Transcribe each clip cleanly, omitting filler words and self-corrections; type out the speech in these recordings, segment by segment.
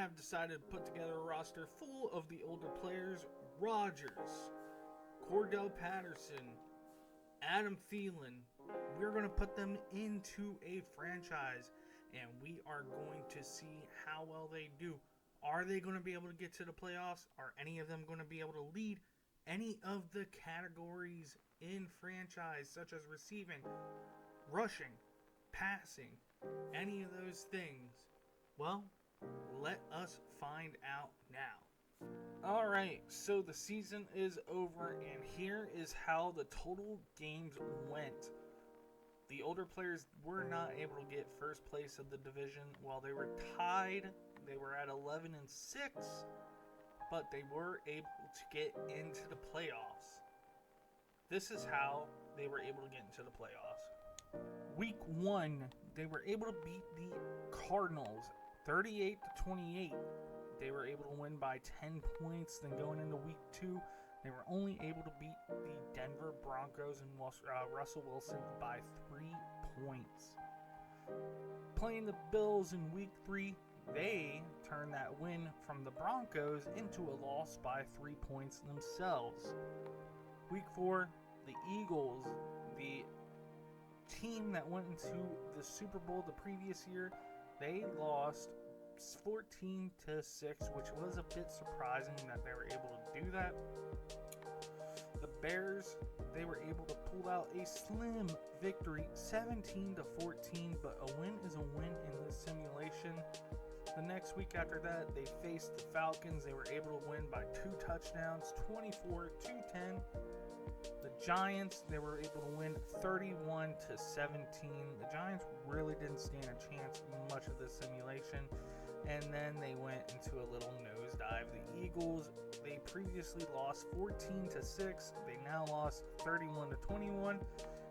have decided to put together a roster full of the older players: Rodgers, Cordell Patterson, Adam Thielen. We're going to put them into a franchise, and we are going to see how well they do. Are they going to be able to get to the playoffs? Are any of them going to be able to lead any of the categories in franchise, such as receiving, rushing, passing, any of those things? Well, let us find out now. Alright, so the season is over, and here is how the total games went. The older players were not able to get first place of the division while they were tied. They were at 11-6, but they were able to get into the playoffs. This is how they were able to get into the playoffs. Week 1, they were able to beat the Cardinals 38-28. They were able to win by 10 points. Then going into week 2, they were only able to beat the Denver Broncos and Russell Wilson by 3 points. Playing the Bills in week 3, they turned that win from the Broncos into a loss by 3 points themselves. Week 4, the Eagles, the team that went into the Super Bowl the previous year, they lost 14-6, which was a bit surprising that they were able to do that. The Bears, they were able to pull out a slim victory, 17-14, but a win is a win in this simulation. The next week after that, they faced the Falcons. They were able to win by 2 touchdowns, 24-10. The Giants, they were able to win 31-17. The Giants really didn't stand a chance in much of this simulation, and then they went into a little nosedive. The Eagles, they previously lost 14-6. They now lost 31-21.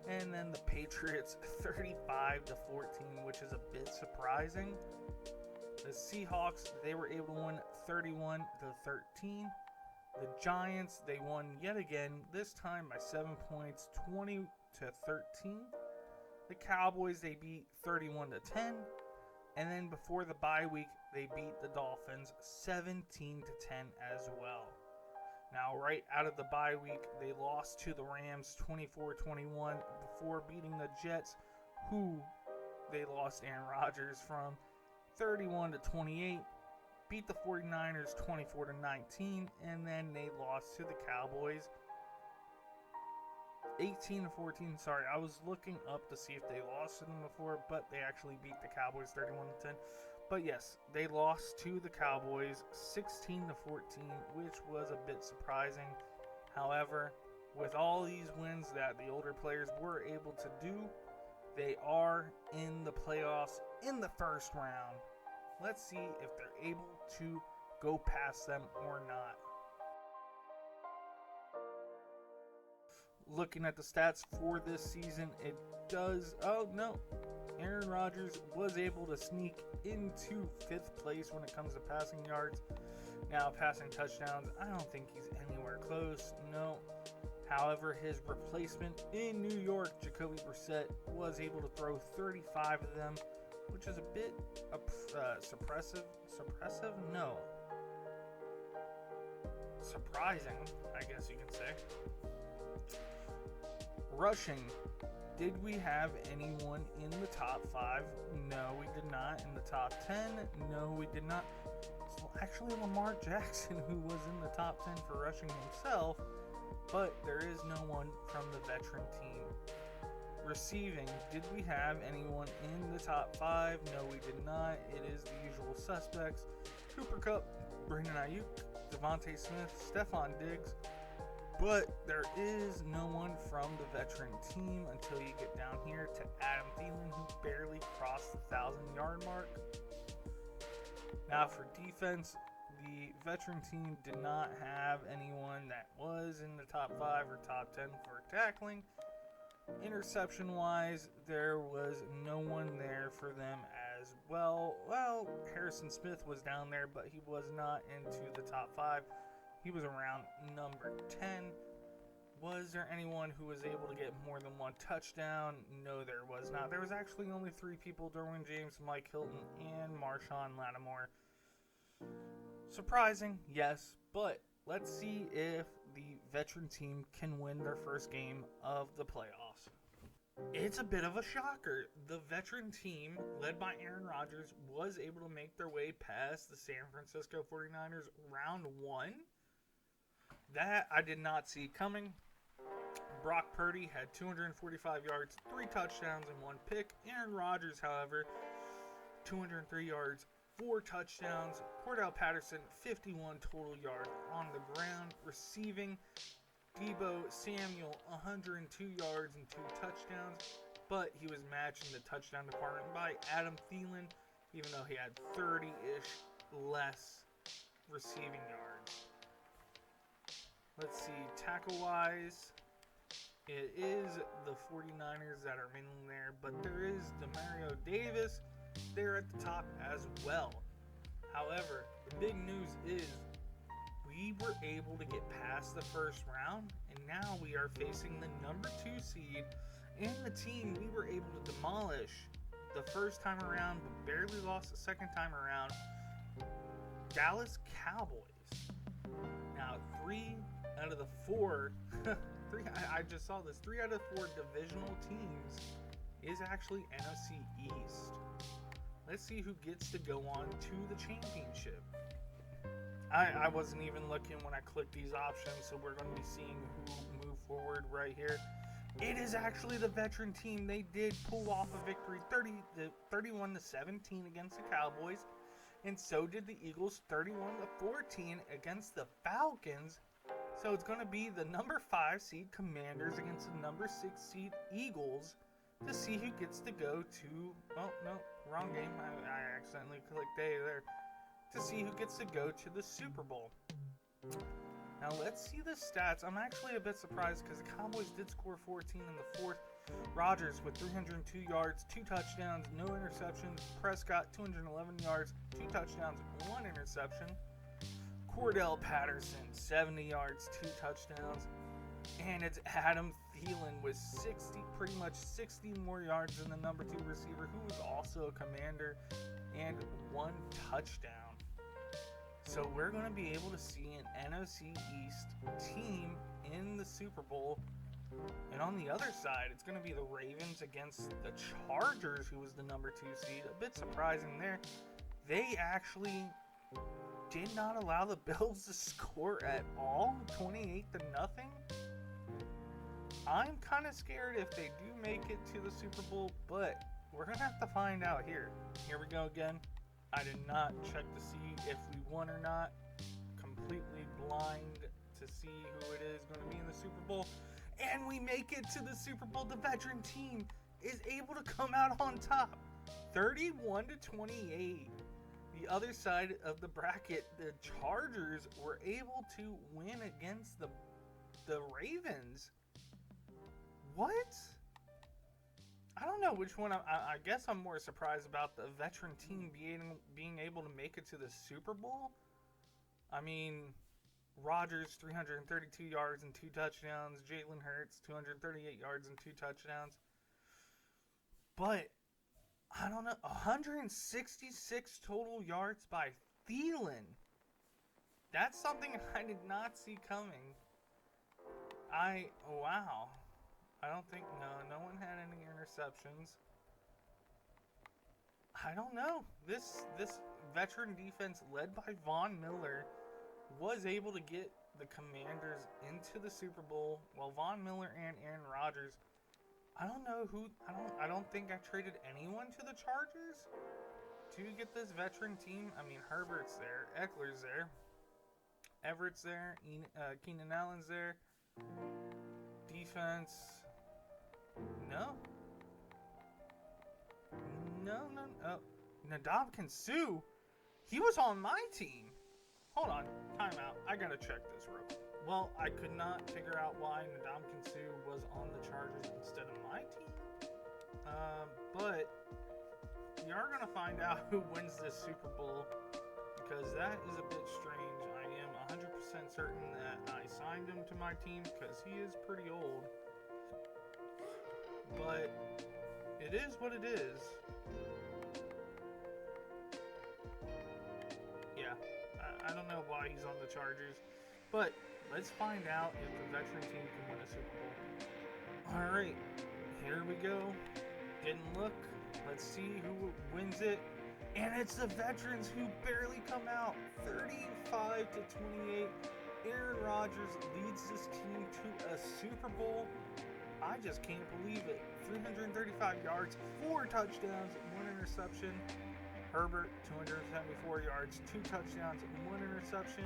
And then the Patriots 35-14, which is a bit surprising. The Seahawks, they were able to win 31-13. The Giants, they won yet again, this time by 7 points, 20-13. The Cowboys, they beat 31-10. And then before the bye week, they beat the Dolphins 17-10 as well. Now, right out of the bye week, they lost to the Rams 24-21 before beating the Jets, who they lost Aaron Rodgers from 31-28, beat the 49ers 24-19, and then they lost to the Cowboys 18-14. Sorry, I was looking up to see if they lost to them before, but they actually beat the Cowboys 31-10. But yes, they lost to the Cowboys 16-14, which was a bit surprising. However, with all these wins that the older players were able to do, they are in the playoffs in the first round. Let's see if they're able to go past them or not. Looking at the stats for this season, it does... Oh, no. Aaron Rodgers was able to sneak into 5th place when it comes to passing yards. Now, passing touchdowns, I don't think he's anywhere close. No. However, his replacement in New York, Jacoby Brissett, was able to throw 35 of them, which is a bit suppressive? No. Surprising, I guess you can say. Rushing. Did we have anyone in the top 5? No, we did not. In the top 10? No, we did not. So actually, Lamar Jackson, who was in the top 10 for rushing himself, but there is no one from the veteran team. Receiving, did we have anyone in the top 5? No, we did not. It is the usual suspects: Cooper Kupp, Brandon Ayuk, Devontae Smith, Stephon Diggs. But there is no one from the veteran team until you get down here to Adam Thielen, who barely crossed the 1,000-yard mark. Now for defense, the veteran team did not have anyone that was in the top 5 or top 10 for tackling. Interception-wise, there was no one there for them as well. Well, Harrison Smith was down there, but he was not into the top 5. He was around number 10. Was there anyone who was able to get more than one touchdown? No, there was not. There was actually only 3 people: Derwin James, Mike Hilton, and Marshawn Lattimore. Surprising, yes, but let's see if the veteran team can win their first game of the playoffs. It's a bit of a shocker. The veteran team, led by Aaron Rodgers, was able to make their way past the San Francisco 49ers round one. That I did not see coming. Brock Purdy had 245 yards, 3 touchdowns, and 1 pick. Aaron Rodgers, however, 203 yards, 4 touchdowns. Cordell Patterson, 51 total yards on the ground. Receiving, Deebo Samuel, 102 yards and 2 touchdowns. But he was matched in the touchdown department by Adam Thielen, even though he had 30-ish less receiving yards. Let's see, tackle-wise, it is the 49ers that are mainly there, but there is Demario Davis there at the top as well. However, the big news is we were able to get past the first round, and now we are facing the number 2 seed and the team we were able to demolish the first time around, but barely lost the second time around, Dallas Cowboys. Now, 3 out of the 4, I just saw this, 3 out of 4 divisional teams is actually NFC East. Let's see who gets to go on to the championship. I wasn't even looking when I clicked these options, so we're going to be seeing who move forward right here. It is actually the veteran team. They did pull off a victory 31-17 against the Cowboys, and so did the Eagles 31-14 against the Falcons. So it's going to be the number 5 seed Commanders against the number 6 seed Eagles to see who gets to go to, oh no, wrong game, I accidentally clicked A there, to see who gets to go to the Super Bowl. Now let's see the stats. I'm actually a bit surprised because the Cowboys did score 14 in the fourth. Rodgers with 302 yards, 2 touchdowns, no interceptions. Prescott 211 yards, 2 touchdowns, 1 interception. Cordell Patterson 70 yards, 2 touchdowns. And it's Adam Thielen with pretty much 60 more yards than the number 2 receiver, who was also a Commander, and 1 touchdown. So we're going to be able to see an NFC East team in the Super Bowl. And on the other side, it's going to be the Ravens against the Chargers, who was the number 2 seed. A bit surprising there. They actually did not allow the Bills to score at all, 28-0. I'm kind of scared if they do make it to the Super Bowl, but we're going to have to find out here. Here we go again. I did not check to see if we won or not. Completely blind to see who it is going to be in the Super Bowl. And we make it to the Super Bowl. The veteran team is able to come out on top. 31-28. The other side of the bracket, the Chargers were able to win against the Ravens. What? I don't know which one. I guess I'm more surprised about the veteran team being able to make it to the Super Bowl. I mean, Rodgers 332 yards and 2 touchdowns. Jalen Hurts 238 yards and 2 touchdowns. But I don't know, 166 total yards by Thielen. That's something I did not see coming. Wow. I don't think, no one had any interceptions. I don't know. This veteran defense led by Von Miller was able to get the Commanders into the Super Bowl, while Von Miller and Aaron Rodgers, I don't think I traded anyone to the Chargers to get this veteran team. I mean, Herbert's there, Eckler's there, Everett's there, Keenan Allen's there. Defense, no. Oh, Ndamukong Suh, he was on my team. Hold on, timeout. I gotta check this real quick. Well, I could not figure out why Ndamukong Suh was on the Chargers instead of my team. But we are gonna find out who wins this Super Bowl, because that is a bit strange. I am 100% certain that I signed him to my team because he is pretty old. But it is what it is. Yeah. I don't know why he's on the Chargers. But let's find out if the veteran team can win a Super Bowl. Alright, here we go. Didn't look. Let's see who wins it. And it's the veterans who barely come out. 35 to 28. Aaron Rodgers leads this team to a Super Bowl. I just can't believe it. 335 yards, 4 touchdowns, 1 interception. Herbert, 274 yards, 2 touchdowns, 1 interception.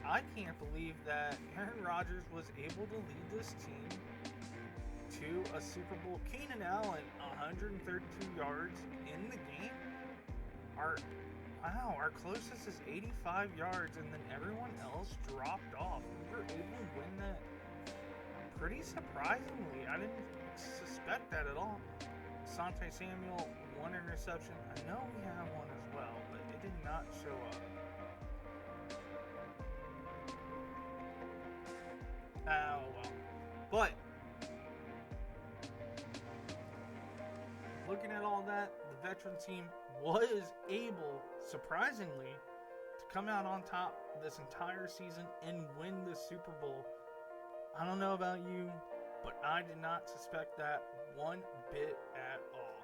I can't believe that Aaron Rodgers was able to lead this team to a Super Bowl. Keenan Allen, 132 yards in the game. Our closest is 85 yards, and then everyone else dropped off. We were able to win that pretty surprisingly. I didn't suspect that at all. Asante Samuel, 1 interception. I know we have one as well, but it did not show up. Oh well. But looking at all that, the veteran team was able, surprisingly, to come out on top this entire season and win the Super Bowl. I don't know about you, but I did not suspect that one bit at all.